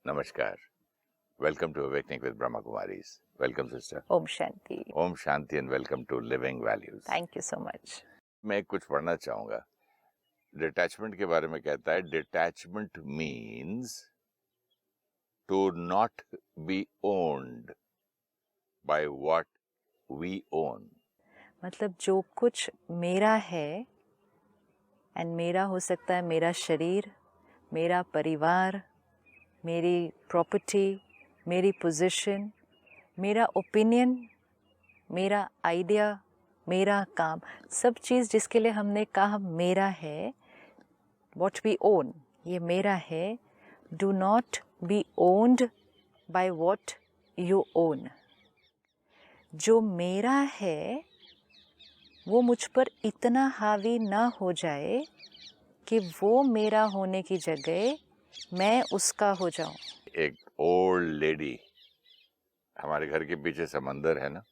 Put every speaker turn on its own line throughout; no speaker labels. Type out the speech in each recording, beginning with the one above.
Namaskar. Welcome to Awakening with Brahma Kumaris. Welcome, sister.
Om Shanti.
Om Shanti and welcome to Living Values.
Thank you so much.
मैं कुछ पढ़ना चाहूँगा. Detachment के बारे में कहता है, detachment means to not be owned by what we own.
मतलब जो कुछ मेरा है, एंड मेरा हो सकता है मेरा शरीर, मेरा परिवार, मेरी प्रॉपर्टी, मेरी पोजीशन, मेरा ओपिनियन, मेरा आइडिया, मेरा काम, सब चीज़ जिसके लिए हमने कहा मेरा है, व्हाट वी ओन, ये मेरा है. Do not be owned by what you own. जो मेरा है वो मुझ पर इतना हावी ना हो जाए कि वो मेरा होने की जगह मैं उसका हो जाऊं.
एक ओल्ड लेडी, हमारे घर के पीछे समंदर है ना,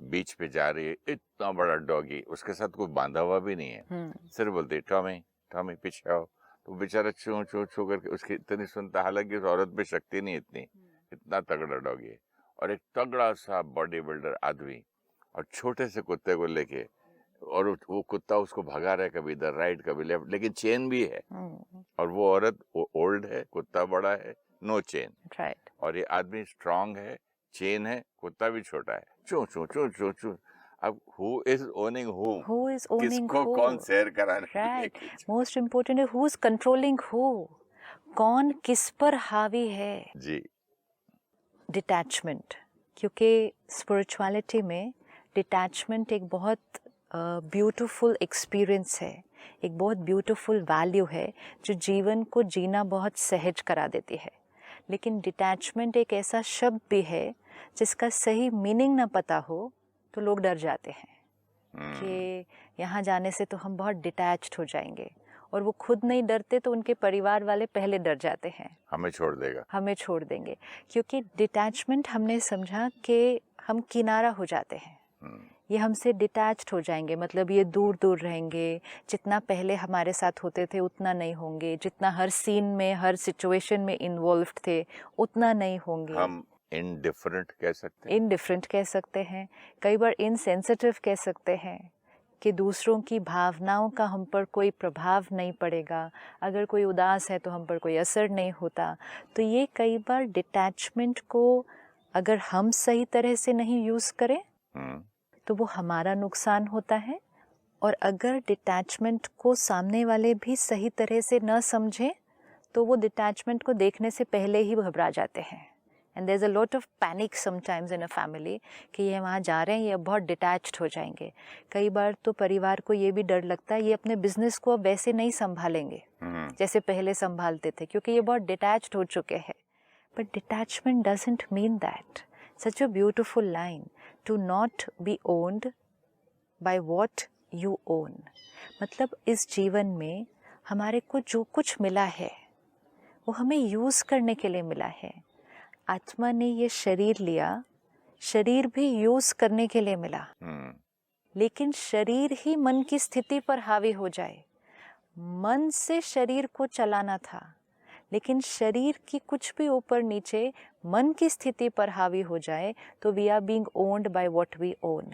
बीच पे जा रही है, इतना बड़ा डॉगी, उसके साथ कोई बांधा हुआ भी नहीं है. सिर्फ बोलती है टॉमी टॉमी पीछे आओ. तो बेचारा चू चू चू करके उसकी इतनी सुनता, हालांकि उस औरत पे शक्ति नहीं इतनी, इतना तगड़ा डॉगी है. और एक तगड़ा सा बॉडी बिल्डर आदमी और छोटे से कुत्ते को लेके, और वो कुत्ता उसको भगा रहा है, कभी इधर राइट कभी लेफ्ट, लेकिन चेन भी है. और वो औरत ओल्ड है, कुत्ता बड़ा है, नो चेन.
राइट.
और ये आदमी स्ट्रांग है, चेन है, कुत्ता भी छोटा है. चू चू चू चू चू. अब who is owning whom?
Who is owning
किसको
who?
कौन शेयर कराने के लिए
राइट.
कुछ?
मोस्ट इम्पोर्टेंट है who is controlling who. कौन किस पर हावी है.
जी.
डिटैचमेंट, क्योंकि स्पिरिचुअलिटी में डिटैचमेंट एक बहुत ब्यूटीफुल एक्सपीरियंस है, एक बहुत ब्यूटीफुल वैल्यू है जो जीवन को जीना बहुत सहज करा देती है. लेकिन डिटैचमेंट एक ऐसा शब्द भी है जिसका सही मीनिंग ना पता हो तो लोग डर जाते हैं कि यहाँ जाने से तो हम बहुत डिटैच्ड हो जाएंगे, और वो खुद नहीं डरते तो उनके परिवार वाले पहले डर जाते हैं,
हमें छोड़ देगा,
हमें छोड़ देंगे. क्योंकि डिटैचमेंट हमने समझा कि हम किनारा हो जाते हैं, ये हमसे डिटैच्ड हो जाएंगे, मतलब ये दूर दूर रहेंगे, जितना पहले हमारे साथ होते थे उतना नहीं होंगे, जितना हर सीन में हर सिचुएशन में इन्वॉल्व थे उतना नहीं होंगे.
हम इनडिफरेंट कह सकते हैं,
इनडिफरेंट कह सकते हैं, कई बार इनसेंसिटिव कह सकते हैं कि दूसरों की भावनाओं का हम पर कोई प्रभाव नहीं पड़ेगा, अगर कोई उदास है तो हम पर कोई असर नहीं होता. तो ये कई बार डिटैचमेंट को अगर हम सही तरह से नहीं यूज़ करें तो वो हमारा नुकसान होता है, और अगर डिटैचमेंट को सामने वाले भी सही तरह से न समझें तो वो डिटैचमेंट को देखने से पहले ही घबरा जाते हैं. And there is a lot of panic sometimes in a family कि ये वहाँ जा रहे हैं, ये बहुत डिटैच्ड हो जाएंगे. कई बार तो परिवार को ये भी डर लगता है ये अपने बिजनेस को अब वैसे नहीं संभालेंगे जैसे पहले संभालते थे, क्योंकि ये बहुत डिटैच्ड हो चुके हैं. But detachment doesn't mean that. Such a beautiful line, to not be owned by what you own. मतलब इस जीवन में हमारे को जो कुछ मिला है वो हमें यूज़ करने के लिए मिला है. आत्मा ने ये शरीर लिया, शरीर भी यूज़ करने के लिए मिला. लेकिन शरीर ही मन की स्थिति पर हावी हो जाए. मन से शरीर को चलाना था, लेकिन शरीर की कुछ भी ऊपर नीचे मन की स्थिति पर हावी हो जाए तो we are being owned by what we own.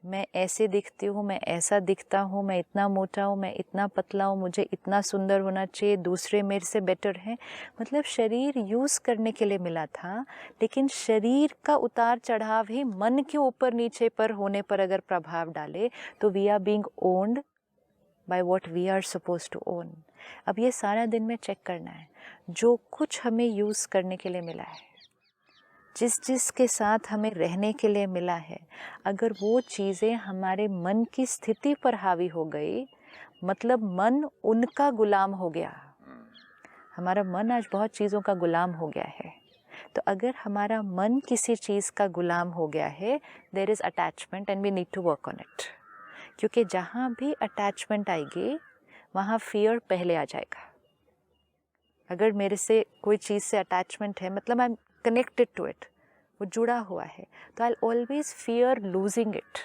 मैं ऐसे दिखती हूँ, मैं ऐसा दिखता हूँ, मैं इतना मोटा हूँ, मैं इतना पतला हूँ, मुझे इतना सुंदर होना चाहिए, दूसरे मेरे से बेटर हैं. मतलब शरीर यूज़ करने के लिए मिला था, लेकिन शरीर का उतार चढ़ाव ही मन के ऊपर नीचे पर होने पर अगर प्रभाव डाले तो we are being owned by what we are suppose to own. अब ये सारा दिन में चेक करना है, जो कुछ हमें यूज़ करने के लिए मिला है, जिस के साथ हमें रहने के लिए मिला है, अगर वो चीज़ें हमारे मन की स्थिति पर हावी हो गई, मतलब मन उनका गुलाम हो गया. हमारा मन आज बहुत चीज़ों का गुलाम हो गया है. तो अगर हमारा मन किसी चीज़ का गुलाम हो गया है, there is attachment and we need to work on it. क्योंकि जहाँ भी अटैचमेंट आएगी वहाँ फियर पहले आ जाएगा. अगर मेरे से कोई चीज़ से अटैचमेंट है, मतलब I am connected to it, वो जुड़ा हुआ है, तो I always fear losing it.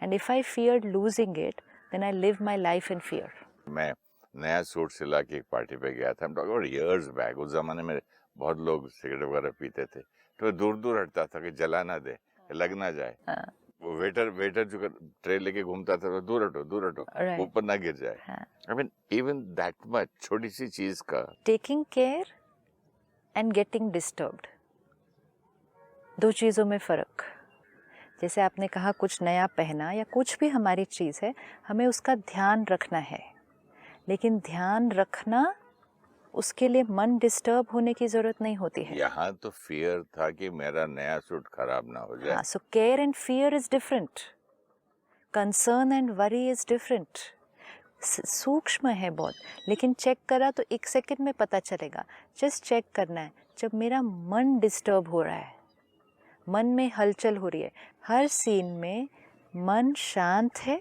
And if I fear losing it then I live my life in fear.
मैं नया सूट सिला के एक पार्टी पे गया था, हम टॉकिंग अबाउट इयर्स बैक। उस जमाने में बहुत लोग सिगरेट वगैरह पीते थे, तो दूर दूर हटता था कि जला ना दे, लग ना जाए।
हाँ,
वो वेटर जो ट्रे लेके घूमता था, तो दूर हटो,
राइट,
ऊपर ना गिर जाए।
हाँ।
I mean even that much, छोटी सी चीज का।
Taking care and getting disturbed, दो चीज़ों में फ़र्क। जैसे आपने कहा कुछ नया पहना या कुछ भी हमारी चीज़ है, हमें उसका ध्यान रखना है, लेकिन ध्यान रखना उसके लिए मन डिस्टर्ब होने की ज़रूरत नहीं होती है।
यहाँ तो फियर था कि मेरा नया सूट खराब ना हो जाए।
हाँ, so care and fear is different, concern and worry is different. सूक्ष्म है बहुत, लेकिन चेक करा तो एक सेकंड में पता चलेगा। जस्ट चेक करना है, जब मेरा मन डिस्टर्ब हो रहा है, मन में हलचल हो रही है, हर सीन में मन शांत है,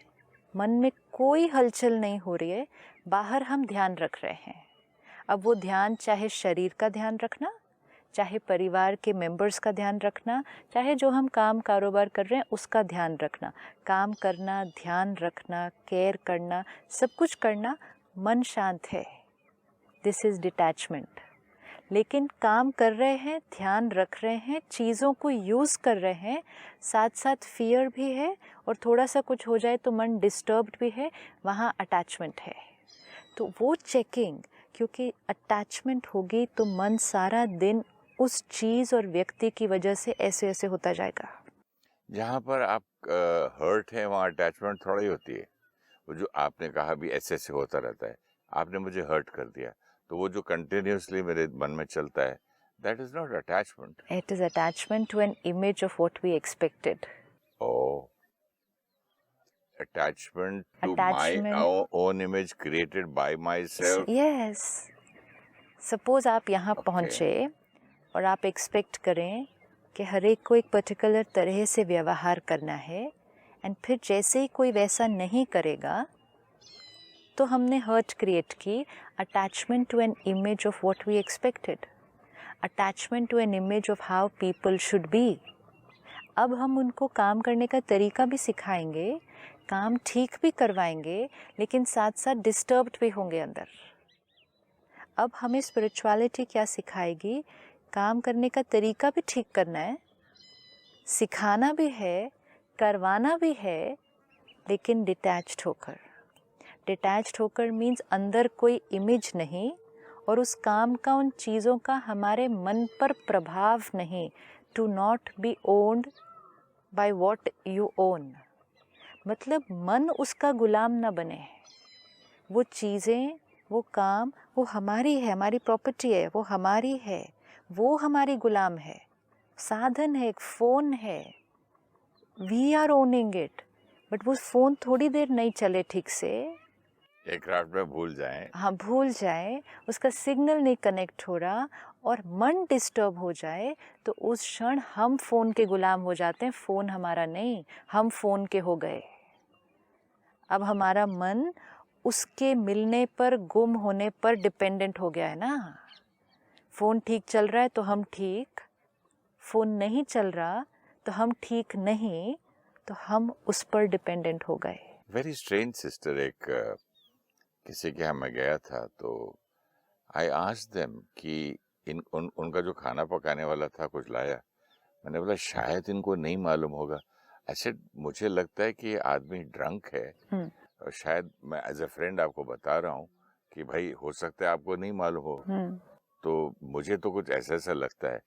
मन में कोई हलचल नहीं हो रही है, बाहर हम ध्यान रख रहे हैं। अब वो ध्यान चाहे शरीर का ध्यान रखना, चाहे परिवार के मेंबर्स का ध्यान रखना, चाहे जो हम काम कारोबार कर रहे हैं उसका ध्यान रखना, काम करना, ध्यान रखना, केयर करना, सब कुछ करना, मन शांत है, दिस इज़ डिटैचमेंट। लेकिन काम कर रहे हैं, ध्यान रख रहे हैं, चीज़ों को यूज़ कर रहे हैं, साथ साथ फियर भी है, और थोड़ा सा कुछ हो जाए तो मन डिस्टर्ब्ड भी है, वहाँ अटैचमेंट है। तो वो चेकिंग, क्योंकि अटैचमेंट होगी तो मन सारा दिन उस चीज़ और व्यक्ति की वजह से ऐसे ऐसे होता जाएगा।
जहाँ पर आप हर्ट है वहाँ अटैचमेंट थोड़ा ही होती है। वो जो आपने कहा भी ऐसे ऐसे होता रहता है, आपने मुझे हर्ट कर दिया, तो वो जो कंटिन्यूअसली मेरे मन में चलता है, that is not attachment.
It is attachment to an image of what we expected.
Oh, attachment to my
Attachment,
own image created by myself.
yes. Suppose आप यहाँ
Okay.
पहुँचे और आप एक्सपेक्ट करें कि हर एक को एक पर्टिकुलर तरह से व्यवहार करना है, एंड फिर जैसे ही कोई वैसा नहीं करेगा तो हमने हर्ट क्रिएट की। Attachment to an image of what we expected, attachment to an image of how people should be. अब हम उनको काम करने का तरीका भी सिखाएंगे, काम ठीक भी करवाएंगे, लेकिन साथ साथ डिस्टर्ब्ड भी होंगे अंदर। अब हमें स्पिरिचुअलिटी क्या सिखाएगी? काम करने का तरीका भी ठीक करना है, सिखाना भी है, करवाना भी है, लेकिन डिटैच्ड होकर। डिटैच्ड होकर मीन्स अंदर कोई इमेज नहीं, और उस काम का, उन चीज़ों का हमारे मन पर प्रभाव नहीं। To not be owned by what you own, मतलब मन उसका गुलाम ना बने। वो चीज़ें, वो काम, वो हमारी है, हमारी प्रॉपर्टी है, वो हमारी है, वो हमारी गुलाम है। साधन है, एक फ़ोन है, we are owning it, but वो फ़ोन थोड़ी देर नहीं चले ठीक से,
एयरक्राफ्ट में भूल जाएं,
हाँ भूल जाए, उसका सिग्नल नहीं कनेक्ट हो रहा और मन डिस्टर्ब हो जाए, तो उस क्षण हम फ़ोन के गुलाम हो जाते हैं। फ़ोन हमारा नहीं, हम फ़ोन के हो गए। अब हमारा मन उसके मिलने पर, गुम होने पर डिपेंडेंट हो गया है ना। फ़ोन ठीक चल रहा है तो हम ठीक, फ़ोन नहीं चल रहा तो हम ठीक नहीं, तो हम उस पर डिपेंडेंट हो गए।
Very strange sister. एक किसी के यहाँ मैं गया था, तो आई आस्क्ड देम कि उनका जो खाना पकाने वाला था कुछ लाया। मैंने बोला शायद इनको नहीं मालूम होगा। ऐसे मुझे लगता है कि ये आदमी ड्रंक है, और शायद मैं एज अ फ्रेंड आपको बता रहा हूँ कि भाई हो सकता है आपको नहीं मालूम हो, तो मुझे तो कुछ ऐसा ऐसा लगता है।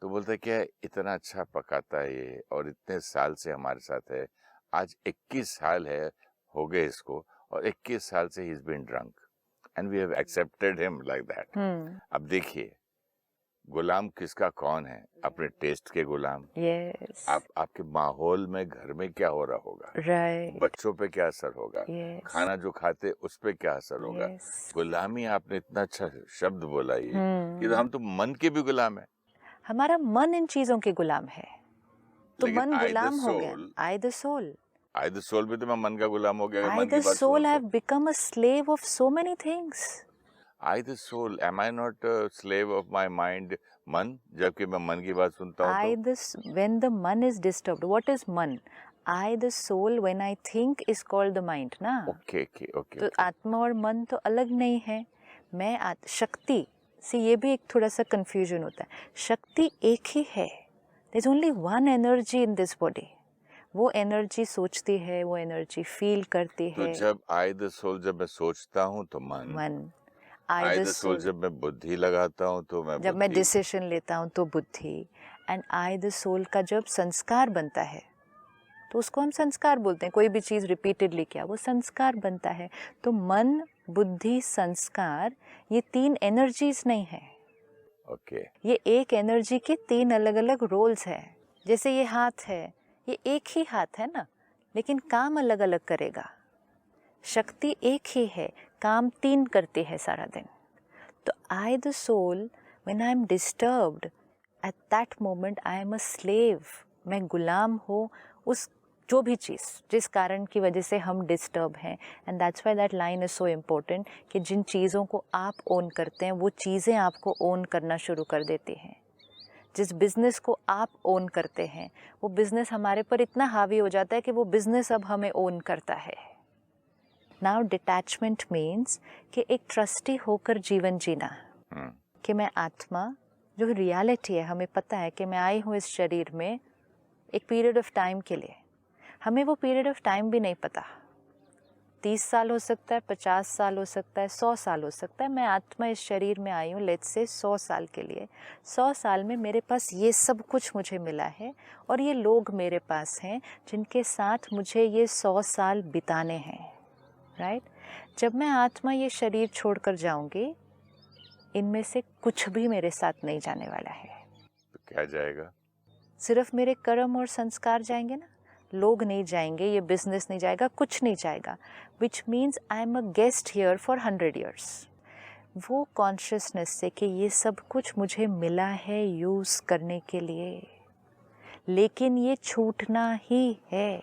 तो बोलता है क्या इतना अच्छा पकाता है ये, और इतने साल से हमारे साथ है, आज 21 साल है हो गए इसको, और 21 साल से ही is been drunk and we have accepted him like that. अब देखिए गुलाम किसका कौन है? अपने टेस्ट के गुलाम।
yes.
आपके माहौल में, घर में क्या हो रहा होगा,
right.
बच्चों पे क्या असर होगा,
yes.
खाना जो खाते उस पे क्या असर होगा।
yes.
गुलामी, आपने इतना अच्छा शब्द बोला ये कि तो हम तो मन के भी गुलाम है।
हमारा मन इन चीजों के गुलाम है, तो
लेकिन
मन
I the
गुलाम हो गया।
soul-
I the soul,
I the soul भी तो मैं मन का गुलाम हो गया।
आई
मन
द
की बात
सोल
सुनो
हैव
तो।
Become a slave of so many things.
I the soul, am I not slave of my mind? मन, जबकि मैं मन की बात सुनता हूँ
आई
तो।
दिस व्हेन द मन इज डिस्टर्ब्ड, व्हाट इज मन? I the soul when I think is called the mind ना.
ओके
तो आत्मा और मन तो अलग नहीं है. मैं शक्ति से ये भी एक थोड़ा सा कंफ्यूजन होता है. शक्ति एक ही है. There is only one energy in this body. वो एनर्जी सोचती है, वो एनर्जी फील करती
तो
है.
जब आई द सोल जब मैं सोचता हूँ तो मन, आई द सोल जब मैं बुद्धि लगाता हूँ तो मैं
जब मैं
बुद्धि,
डिसीजन लेता हूँ तो बुद्धि. एंड आई द सोल का जब संस्कार बनता है तो उसको हम संस्कार बोलते हैं. कोई भी चीज़ रिपीटेडली किया वो संस्कार बनता है. तो मन, बुद्धि, संस्कार ये 3 एनर्जीज नहीं है.
ओके.
ये एक एनर्जी के 3 अलग अलग रोल्स हैं. जैसे ये हाथ है, ये एक ही हाथ है ना, लेकिन काम अलग अलग करेगा. शक्ति एक ही है, काम 3 करती है सारा दिन. तो I the soul when I am disturbed at that moment I am a slave. मैं गुलाम हो उस जो भी चीज़ जिस कारण की वजह से हम डिस्टर्ब हैं. And that's why that line is so important कि जिन चीज़ों को आप ओन करते हैं वो चीज़ें आपको ओन करना शुरू कर देती हैं. जिस बिज़नेस को आप ओन करते हैं वो बिज़नेस हमारे पर इतना हावी हो जाता है कि वो बिज़नेस अब हमें ओन करता है. नाउ डिटैचमेंट मीन्स कि एक ट्रस्टी होकर जीवन जीना. कि मैं आत्मा जो रियलिटी है, हमें पता है कि मैं आई हूँ इस शरीर में एक पीरियड ऑफ टाइम के लिए. हमें वो पीरियड ऑफ टाइम भी नहीं पता. 30 साल हो सकता है, 50 साल हो सकता है, 100 साल हो सकता है. मैं आत्मा इस शरीर में आई हूँ लेट्स से 100 साल के लिए. 100 साल में मेरे पास ये सब कुछ मुझे मिला है और ये लोग मेरे पास हैं जिनके साथ मुझे ये 100 साल बिताने हैं. राइट. जब मैं आत्मा ये शरीर छोड़कर जाऊंगी, इनमें से कुछ भी मेरे साथ नहीं जाने वाला है.
तो क्या जाएगा?
सिर्फ मेरे कर्म और संस्कार जाएंगे ना. लोग नहीं जाएंगे, ये बिजनेस नहीं जाएगा, कुछ नहीं जाएगा. Which means I am a guest here for 100 years. वो कॉन्शियसनेस से कि ये सब कुछ मुझे मिला है यूज़ करने के लिए, लेकिन ये छूटना ही है.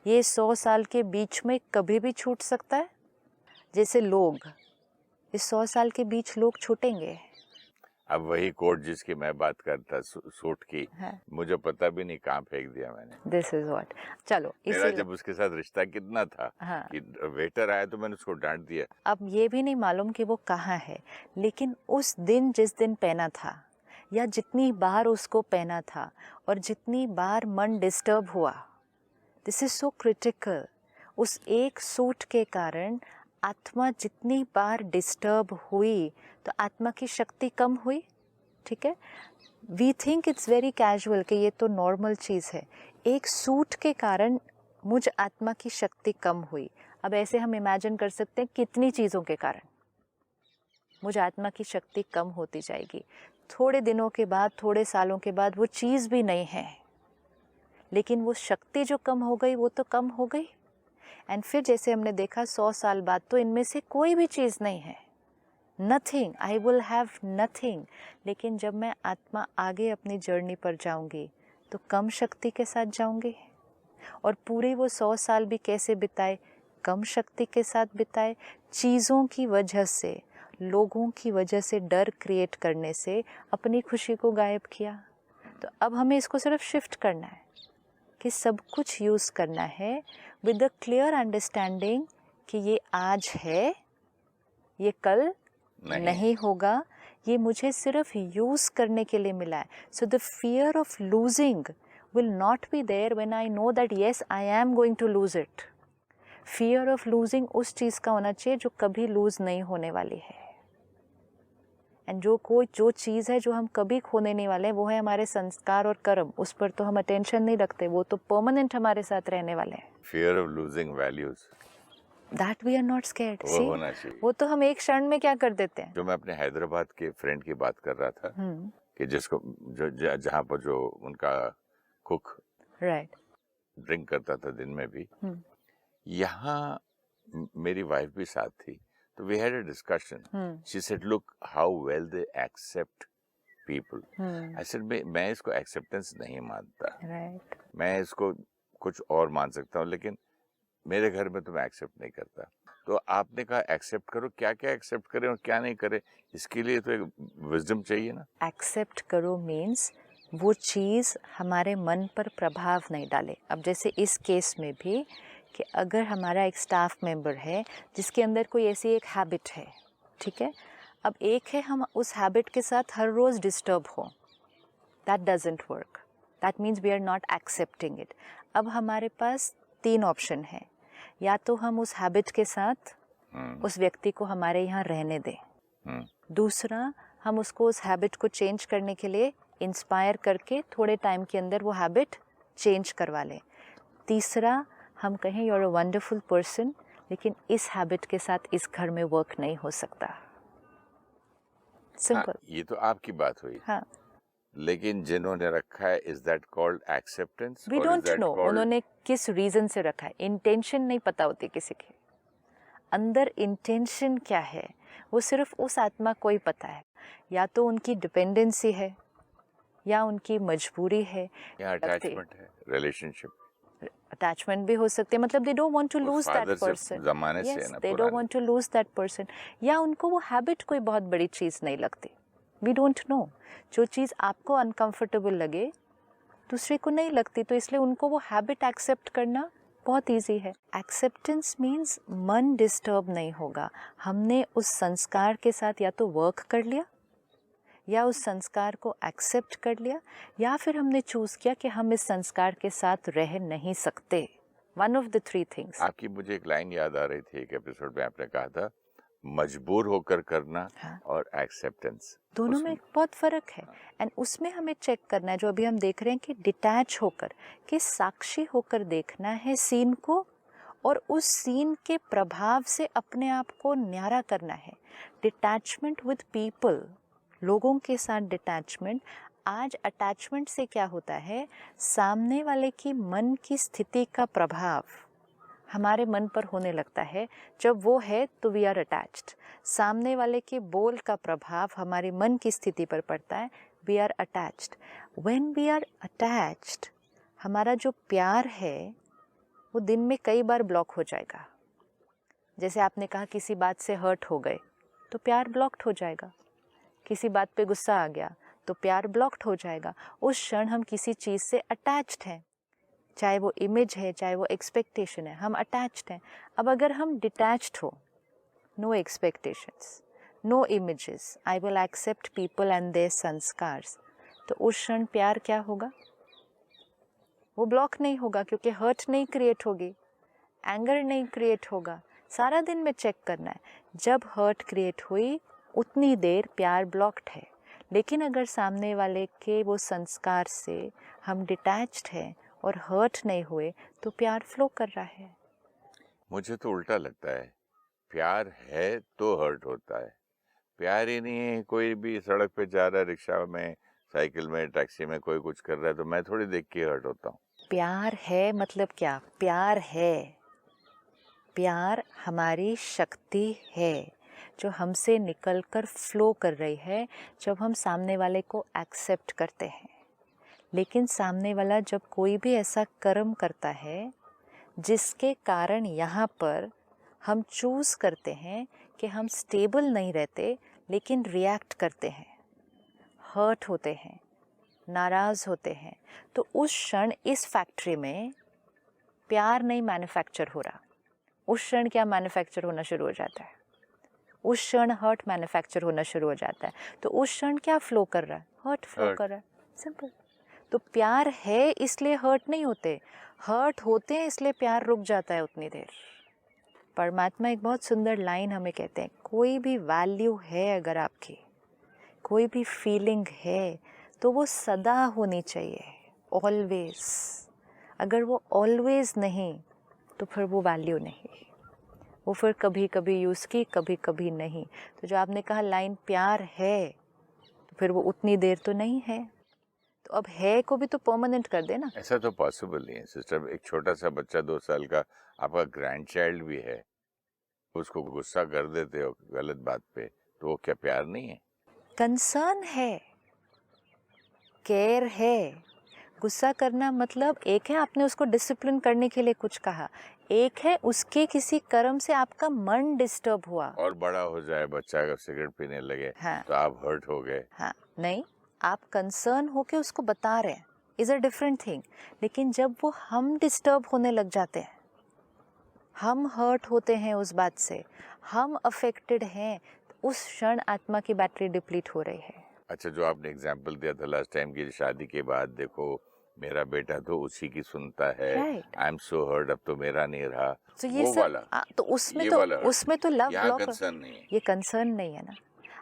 ये 100 साल के बीच में कभी भी छूट सकता है. जैसे लोग इस 100 साल के बीच लोग छूटेंगे.
अब वही कोट जिसकी मैं बात करता सूट की, मुझे पता भी नहीं कहाँ फेंक दिया मैंने.
This is what. चलो
मेरा जब उसके साथ रिश्ता कितना था कि वेटर आया तो मैंने उसको डांट दिया.
अब ये भी नहीं मालूम कि वो कहाँ है, लेकिन उस दिन जिस दिन पहना था या जितनी बार उसको पहना था और जितनी बार मन डिस्टर्ब हुआ, दिस इज सो क्रिटिकल. उस एक सूट के कारण आत्मा जितनी बार डिस्टर्ब हुई तो आत्मा की शक्ति कम हुई. ठीक है. We think it's very casual कि ये तो नॉर्मल चीज़ है. एक सूट के कारण मुझ आत्मा की शक्ति कम हुई. अब ऐसे हम इमेजिन कर सकते हैं कितनी चीज़ों के कारण मुझ आत्मा की शक्ति कम होती जाएगी. थोड़े दिनों के बाद, थोड़े सालों के बाद वो चीज़ भी नहीं है, लेकिन वो शक्ति जो कम हो गई वो तो कम हो गई. एंड फिर जैसे हमने देखा 100 साल बाद तो इनमें से कोई भी चीज़ नहीं है. Nothing. I will have nothing. लेकिन जब मैं आत्मा आगे अपनी जर्नी पर जाऊंगी तो कम शक्ति के साथ जाऊंगी. और पूरे वो 100 साल भी कैसे बिताए? कम शक्ति के साथ बिताए. चीज़ों की वजह से, लोगों की वजह से डर क्रिएट करने से अपनी खुशी को गायब किया. तो अब हमें इसको सिर्फ शिफ्ट करना है कि सब कुछ यूज़ करना है विद अ क्लियर अंडरस्टैंडिंग कि ये आज है, ये कल नहीं होगा. ये मुझे सिर्फ यूज़ करने के लिए मिला है. So the fear of losing will not be there when I know that yes I am going to lose it. Fear of losing उस चीज़ का होना चाहिए जो कभी लूज़ नहीं होने वाली है. एंड जो चीज़ है जो हम कभी खोने नहीं वाले हैं वो है हमारे संस्कार और कर्म. उस पर तो हम अटेंशन नहीं रखते, वो तो परमानेंट हमारे साथ रहने वाले हैं.
Fear of losing values,
that we are not scared.
वो होना चाहिए.
वो तो हम एक क्षण में क्या कर देते हैं.
जो मैं अपने हैदराबाद के फ्रेंड की बात कर रहा था कि जिसको जहाँ पर जो उनका कुक
राइट
ड्रिंक करता था दिन में भी, यहाँ मेरी वाइफ भी साथ थी. तो we had a discussion. She said look how well they accept people. I said मैं इसको एक्सेप्टेंस नहीं मानता.
राइट.
मैं इसको कुछ और मान सकता हूँ, लेकिन मेरे घर में तो मैं एक्सेप्ट नहीं करता. तो आपने कहा एक्सेप्ट करो. क्या क्या एक्सेप्ट करें और क्या नहीं करें, इसके लिए तो एक विजडम चाहिए ना.
एक्सेप्ट करो मीन्स वो चीज़ हमारे मन पर प्रभाव नहीं डाले। अब जैसे इस केस में भी कि अगर हमारा एक स्टाफ मेंबर है जिसके अंदर कोई ऐसी एक हैबिट है, ठीक है, अब एक है हम उस हैबिट के साथ हर रोज़ डिस्टर्ब हो, that doesn't work, that means we are not accepting it. अब हमारे पास 3 ऑप्शन है, या तो हम उस हैबिट के साथ उस व्यक्ति को हमारे यहाँ रहने दें, दूसरा हम उसको उस हैबिट को चेंज करने के लिए इंस्पायर करके थोड़े टाइम के अंदर वो हैबिट चेंज करवा लें, तीसरा हम कहें you are a wonderful person लेकिन इस हैबिट के साथ इस घर में वर्क नहीं हो सकता। सिंपल।
ये तो आपकी बात हुई।
हाँ,
लेकिन जिन्होंने रखा है, is that called acceptance?
We don't know उन्होंने किस रीजन से रखा है। इंटेंशन नहीं पता होती किसी के अंदर, इंटेंशन क्या है वो सिर्फ उस आत्मा को ही पता है। या तो उनकी डिपेंडेंसी है या उनकी मजबूरी है
या अटैचमेंट है, रिलेशनशिप,
अटैचमेंट भी हो सकते हैं, मतलब they don't want to lose that person,
जमाने से है ना,
they don't want to lose that person, या उनको वो हैबिट कोई बहुत बड़ी चीज़ नहीं लगती। वी डोंट नो, जो चीज़ आपको अनकंफर्टेबल लगे दूसरे को नहीं लगती, तो इसलिए उनको वो हैबिट एक्सेप्ट करना बहुत इजी है। एक्सेप्टेंस मीन्स मन डिस्टर्ब नहीं होगा। हमने उस संस्कार के साथ या तो वर्क कर लिया या उस संस्कार को एक्सेप्ट कर लिया, या फिर हमने चूज किया कि हम इस संस्कार के साथ रह नहीं सकते। One of the 3 things.
आपकी मुझे एक लाइन याद आ रही थी, एक एपिसोड में आपने कहा था मजबूर होकर करना,
हाँ।
और एक्सेप्टेंस,
दोनों में बहुत फर्क है। एंड उसमें हमें चेक करना है, जो अभी हम देख रहे हैं कि डिटैच होकर, कि साक्षी होकर देखना है सीन को, और उस सीन के प्रभाव से अपने आप को न्यारा करना है। डिटैचमेंट विद पीपल, लोगों के साथ डिटैचमेंट। आज अटैचमेंट से क्या होता है, सामने वाले की मन की स्थिति का प्रभाव हमारे मन पर होने लगता है। जब वो है तो वी आर अटैच्ड। सामने वाले के बोल का प्रभाव हमारे मन की स्थिति पर पड़ता है, we are attached. When we are attached, हमारा जो प्यार है वो दिन में कई बार ब्लॉक हो जाएगा। जैसे आपने कहा किसी बात से हर्ट हो गए तो प्यार ब्लॉक्ड हो जाएगा, किसी बात पे गुस्सा आ गया तो प्यार ब्लॉक्ड हो जाएगा। उस क्षण हम किसी चीज़ से अटैच्ड हैं, चाहे वो इमेज है चाहे वो एक्सपेक्टेशन है, हम अटैच्ड हैं। अब अगर हम डिटैच्ड हो, no expectations, no images, I will accept people and their sanskars, तो उस क्षण प्यार क्या होगा, वो ब्लॉक नहीं होगा, क्योंकि हर्ट नहीं क्रिएट होगी, एंगर नहीं क्रिएट होगा। सारा दिन में चेक करना है, जब हर्ट क्रिएट हुई उतनी देर प्यार ब्लॉक्ड है। लेकिन अगर सामने वाले के वो संस्कार से हम डिटैच्ड हैं और हर्ट नहीं हुए तो प्यार फ्लो कर रहा है।
मुझे तो उल्टा लगता है, प्यार है तो हर्ट होता है। प्यार ही नहीं है, कोई भी सड़क पे जा रहा है, रिक्शा में, साइकिल में, टैक्सी में कोई कुछ कर रहा है तो मैं थोड़ी देख के हर्ट होता हूँ।
प्यार है मतलब क्या, प्यार है, प्यार हमारी शक्ति है जो हमसे निकलकर फ्लो कर रही है जब हम सामने वाले को एक्सेप्ट करते हैं। लेकिन सामने वाला जब कोई भी ऐसा कर्म करता है जिसके कारण यहाँ पर हम चूज़ करते हैं कि हम स्टेबल नहीं रहते लेकिन रिएक्ट करते हैं, हर्ट होते हैं, नाराज़ होते हैं, तो उस क्षण इस फैक्ट्री में प्यार नहीं मैन्युफैक्चर हो रहा। उस क्षण क्या मैन्युफैक्चर होना शुरू हो जाता है, उस क्षण हर्ट मैन्युफैक्चर होना शुरू हो जाता है। तो उस क्षण क्या फ्लो कर रहा है, हर्ट फ्लो कर रहा है, सिंपल। तो प्यार है इसलिए हर्ट नहीं होते, हर्ट होते हैं इसलिए प्यार रुक जाता है उतनी देर। परमात्मा एक बहुत सुंदर लाइन हमें कहते हैं, कोई भी वैल्यू है अगर आपकी, कोई भी फीलिंग है तो वो सदा होनी चाहिए, ऑलवेज। अगर वो ऑलवेज नहीं तो फिर वो वैल्यू नहीं, वो फिर कभी कभी यूज़ की, कभी कभी नहीं। तो जो आपने कहा लाइन प्यार है, तो फिर वो उतनी देर तो नहीं है, तो अब है को भी तो परमानेंट कर देना।
ऐसा तो पॉसिबल नहीं है सिस्टर। एक छोटा सा बच्चा 2 साल का, आपका ग्रैंड चाइल्ड भी है, उसको गुस्सा कर देते हो गलत बात पे, तो वो क्या प्यार नहीं है?
कंसर्न है, केयर है। गुस्सा करना मतलब एक है आपने उसको डिसिप्लिन करने के लिए कुछ कहा, एक है उसके किसी कर्म से आपका मन डिस्टर्ब हुआ।
और बड़ा हो जाए बच्चा, अगर सिगरेट पीने लगे
हाँ।
तो आप हर्ट हो गए।
हाँ, नहीं, आप कंसर्न होके उसको बता रहे हैं इज़ अ डिफरेंट थिंग, लेकिन जब वो हम डिस्टर्ब होने लग जाते हैं, हम हर्ट होते हैं उस बात से, हम अफेक्टेड हैं, तो उस क्षण आत्मा की बैटरी डिप्लीट हो रही है।
अच्छा, जो आपने एग्जाम्पल दिया था लास्ट टाइम की, शादी के बाद देखो मेरा बेटा तो उसी की सुनता है,
right,
I am so hurt, अब तो मेरा नहीं रहा,
तो ये
वो
सब
वाला,
तो उसमें
ये
तो
वाला
उसमें तो लव
यहाँ
ब्लॉक,
कंसर्न नहीं है।
ये कंसर्न नहीं है ना।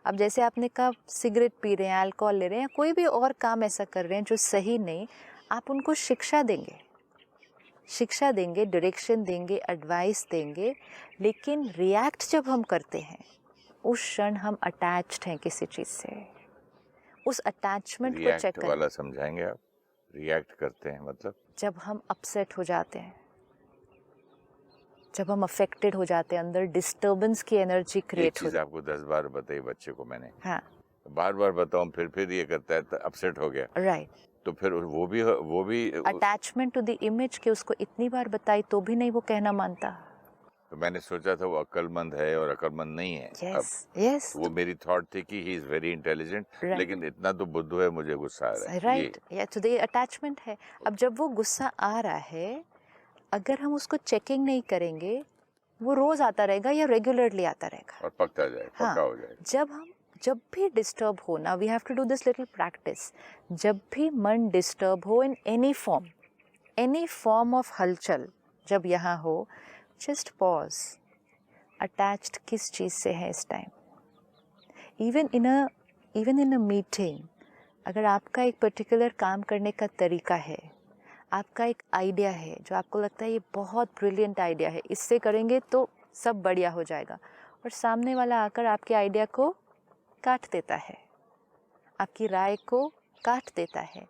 अब जैसे आपने कहा सिगरेट पी रहे हैं, अल्कोहल ले रहे हैं, कोई भी और काम ऐसा कर रहे हैं जो सही नहीं, आप उनको शिक्षा देंगे, शिक्षा देंगे, डायरेक्शन देंगे, एडवाइस देंगे, लेकिन रिएक्ट जब हम करते हैं उस क्षण हम अटैच्ड हैं किसी चीज़ से, उस अटैचमेंट को चेक
रिएक्ट
करें।
वाला समझाएंगे आप? रिएक्ट करते हैं मतलब?
जब हम अपसेट हो जाते हैं, जब हम अफेक्टेड हो जाते हैं, अंदर डिस्टर्बेंस की एनर्जी
एक
क्रिएट हो।
चीज आपको 10 बार बताई बच्चे को मैंने,
हाँ,
बार बार बताऊं फिर ये करता है तो अपसेट हो गया,
राइट,
तो फिर वो भी
अटैचमेंट टू द इमेज के उसको इतनी बार बताई तो भी नहीं वो कहना मानता।
तो मैंने सोचा था वो अक्लमंद है और अक्लमंद नहीं है। अब
यस यस,
वो मेरी थॉट थी कि he is very intelligent,
Right.
लेकिन इतना तो बुद्धू है, मुझे गुस्सा आ रहा है।
राइट, या तो ये अटैचमेंट है। अब जब वो गुस्सा आ रहा है, अगर हम उसको चेकिंग नहीं करेंगे, वो रोज आता रहेगा या रेगुलरली आता रहेगा।
और पक्का जाए,
हाँ,
पक्का हो जाए।
जब भी डिस्टर्ब हो ना, we have to do this little practice. जब भी मन डिस्टर्ब हो इन एनी फॉर्म ऑफ हलचल, जब यहाँ हो, जस्ट पॉज, अटैच्ड किस चीज़ से है इस time. Even in a meeting, अगर आपका एक पर्टिकुलर काम करने का तरीका है, आपका एक आइडिया है जो आपको लगता है ये बहुत ब्रिलियंट आइडिया है, इससे करेंगे तो सब बढ़िया हो जाएगा, और सामने वाला आकर आपके आइडिया को काट देता है, आपकी राय को काट देता है,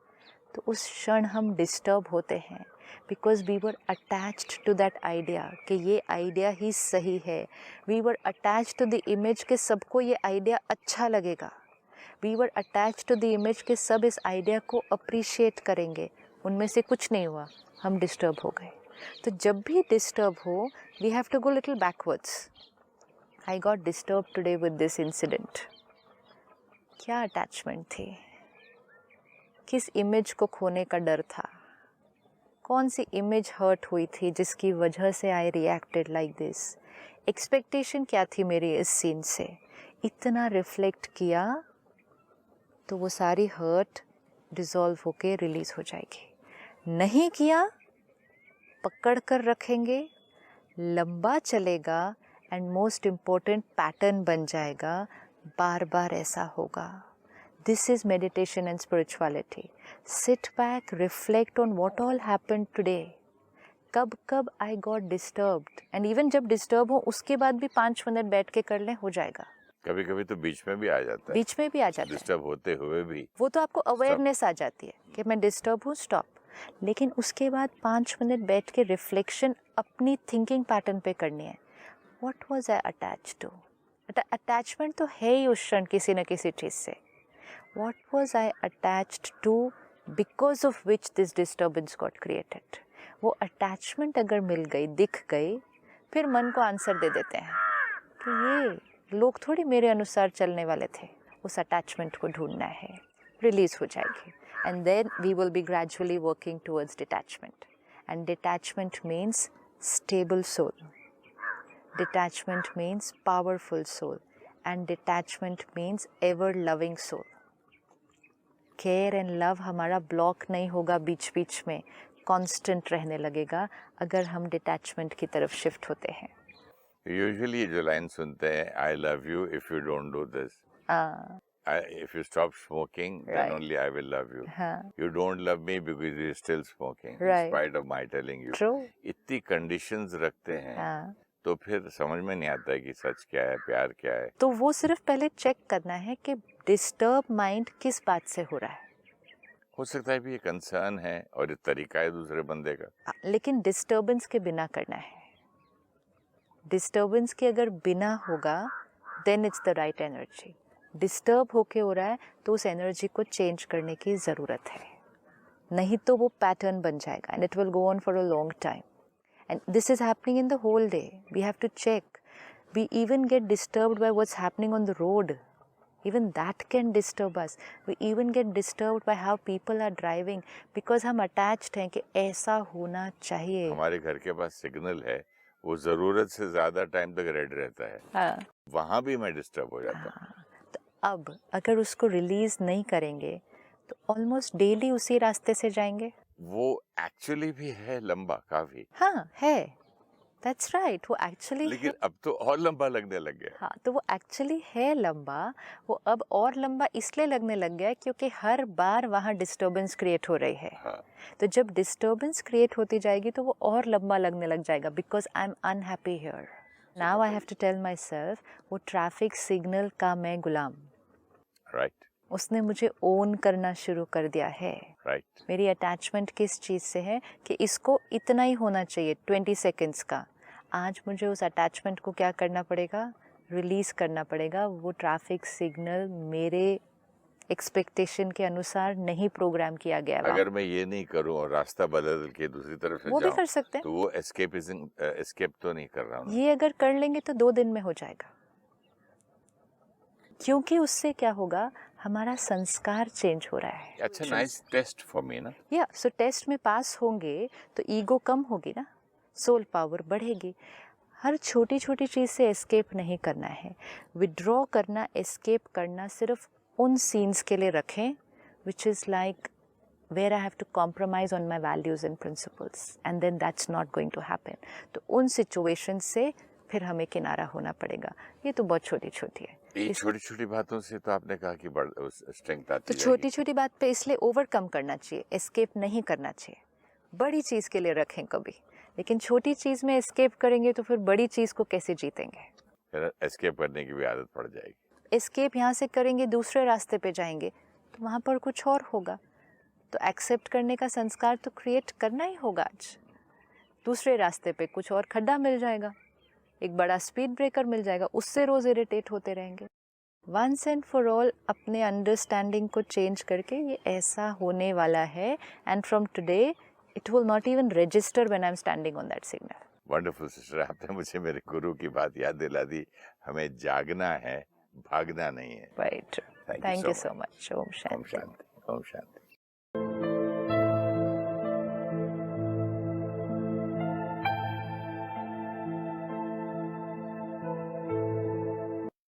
तो उस क्षण हम डिस्टर्ब होते हैं, because we were attached to that idea कि ये आइडिया ही सही है। We were attached to the image कि सबको ये आइडिया अच्छा लगेगा। We were attached to the image कि सब इस आइडिया को अप्रिशिएट करेंगे। उनमें से कुछ नहीं हुआ, हम डिस्टर्ब हो गए। तो जब भी डिस्टर्ब हो, we have to go little backwards. I got disturb today with this incident. क्या अटैचमेंट थी, किस इमेज को खोने का डर था, कौन सी इमेज हर्ट हुई थी जिसकी वजह से आई रिएक्टेड लाइक दिस, एक्सपेक्टेशन क्या थी मेरी इस सीन से। इतना रिफ्लेक्ट किया तो वो सारी हर्ट डिसॉल्व होके रिलीज हो जाएगी। नहीं किया, पकड़ कर रखेंगे, लंबा चलेगा, एंड मोस्ट इम्पोर्टेंट पैटर्न बन जाएगा, बार बार ऐसा होगा। This is meditation and spirituality. Sit back, reflect on what all happened today, कब कब I got disturbed, and even जब डिस्टर्ब हो उसके बाद भी 5 मिनट बैठ के कर लें, हो जाएगा।
कभी कभी तो बीच में भी आ जाता है,
बीच में भी आ जाता है,
डिस्टर्ब होते हुए भी,
वो तो आपको अवेयरनेस आ जाती है कि मैं डिस्टर्ब हूँ, स्टॉप। लेकिन उसके बाद 5 मिनट बैठ के रिफ्लेक्शन अपनी थिंकिंग पैटर्न पे करनी है। What was I attached to, attachment तो है ही उस क्षण किसी न किसी चीज़ से। What was I attached to because of which this disturbance got created. वो अटैचमेंट अगर मिल गई, दिख गई, फिर मन को आंसर दे देते हैं कि ये लोग थोड़ी मेरे अनुसार चलने वाले थे। उस अटैचमेंट को ढूंढना है, रिलीज हो जाएगी, and then we will be gradually working towards detachment. And detachment means stable soul, detachment means powerful soul, and detachment means ever loving soul. Care and love हमारा ब्लॉक नहीं होगा, बीच बीच में कांस्टेंट रहने लगेगा अगर हम डिटैचमेंट की तरफ शिफ्ट होते हैं।
यूजुअली जो लाइन सुनते हैं, I love you if you don't do this, if you stop smoking, then
Right.
only I will love you.
हाँ,
You don't love me because you're still smoking, in
Right.
spite of my telling you.
True.
इतनी conditions रखते हैं,
हाँ,
तो फिर समझ में नहीं आता है कि सच क्या है, प्यार क्या है।
तो वो सिर्फ पहले चेक करना है कि डिस्टर्ब माइंड किस बात से हो रहा है।
हो सकता है भी ये कंसर्न है और ये तरीका है दूसरे बंदे का,
लेकिन डिस्टर्बेंस के बिना करना है। डिस्टर्बेंस के अगर बिना होगा, then it's the right energy. Disturb होके हो रहा है तो उस एनर्जी को चेंज करने की ज़रूरत है, नहीं तो वो पैटर्न बन जाएगा, and it will go on for a long time. And this is happening in the whole day. We have to check. We even get disturbed by what's happening on the road. even that can disturb us. We even get disturbed by how people are driving because हम attached हैं कि ऐसा होना चाहिए.
हमारे घर के पास signal है, वो जरूरत से ज्यादा टाइम तक रेड रहता है.
हाँ.
वहां भी मैं डिस्टर्ब हो जाता हूँ.
हाँ. तो अब अगर उसको रिलीज नहीं करेंगे तो ऑलमोस्ट डेली उसी रास्ते से जाएंगे.
वो एक्चुअली भी है लंबा काफी.
हाँ है. That's right. वो एक्चुअली
लेकिन अब तो और लंबा लगने लग गया.
हाँ, तो वो एक्चुअली है लंबा. वो अब और लंबा इसलिए लगने लग गया है क्योंकि हर बार वहाँ डिस्टर्बेंस क्रिएट हो रही है.
हाँ.
तो जब डिस्टर्बेंस क्रिएट होती जाएगी तो वो और लंबा लगने लग जाएगा because I am unhappy here. Now I have to tell my self वो ट्रैफिक सिग्नल का मैं गुलाम.
राइट.
उसने मुझे ओन करना शुरू कर दिया है.
राइट.
मेरी अटैचमेंट किस चीज़ से है कि इसको इतना ही होना चाहिए 20 सेकेंड्स का. आज मुझे उस अटैचमेंट को क्या करना पड़ेगा, रिलीज़ करना पड़ेगा. वो ट्रैफिक सिग्नल मेरे एक्सपेक्टेशन के अनुसार नहीं प्रोग्राम किया गया.
अगर मैं ये नहीं करूं और रास्ता बदल के दूसरी तरफ से
वो भी कर सकते हैं.
तो वो एस्केप तो नहीं कर रहा हूं.
ये अगर कर लेंगे तो 2 दिन में हो जाएगा. क्योंकि उससे क्या होगा, हमारा संस्कार चेंज हो रहा है.
अच्छा, नाइस टेस्ट फॉर मी ना.
या सो टेस्ट में पास होंगे तो ईगो कम होगी ना, सोल पावर बढ़ेगी. हर छोटी छोटी चीज़ से एस्केप नहीं करना है. विड्रॉ करना, एस्केप करना सिर्फ उन सीन्स के लिए रखें which is like where I have to compromise on my values and principles and then that's not going to happen. तो उन सिचुएशन से फिर हमें किनारा होना पड़ेगा. ये तो बहुत छोटी छोटी है.
ये छोटी छोटी बातों से तो आपने कहा कि स्ट्रेंथ आती
तो छोटी छोटी बात पे इसलिए ओवरकम करना चाहिए, एस्केप नहीं करना चाहिए. बड़ी चीज़ के लिए रखें कभी, लेकिन छोटी चीज़ में एस्केप करेंगे तो फिर बड़ी चीज़ को कैसे जीतेंगे.
फिर एस्केप करने की भी आदत पड़ जाएगी.
एस्केप यहाँ से करेंगे, दूसरे रास्ते पे जाएंगे तो वहाँ पर कुछ और होगा. तो एक्सेप्ट करने का संस्कार तो क्रिएट करना ही होगा. आज दूसरे रास्ते पे कुछ और खड्डा मिल जाएगा, एक बड़ा स्पीड ब्रेकर मिल जाएगा, उससे रोज़ इरिटेट होते रहेंगे. वंस एंड फॉर ऑल अपने अंडरस्टैंडिंग को चेंज करके ये ऐसा होने वाला है and from today it will not even register when I am standing on that signal.
Wonderful sister, आपने मुझे मेरे गुरु की बात याद दिला दी. हमें जागना है, भागना नहीं है.
Right. Thank you so much. ओम शांति.
ओम शांति. ओम शांति.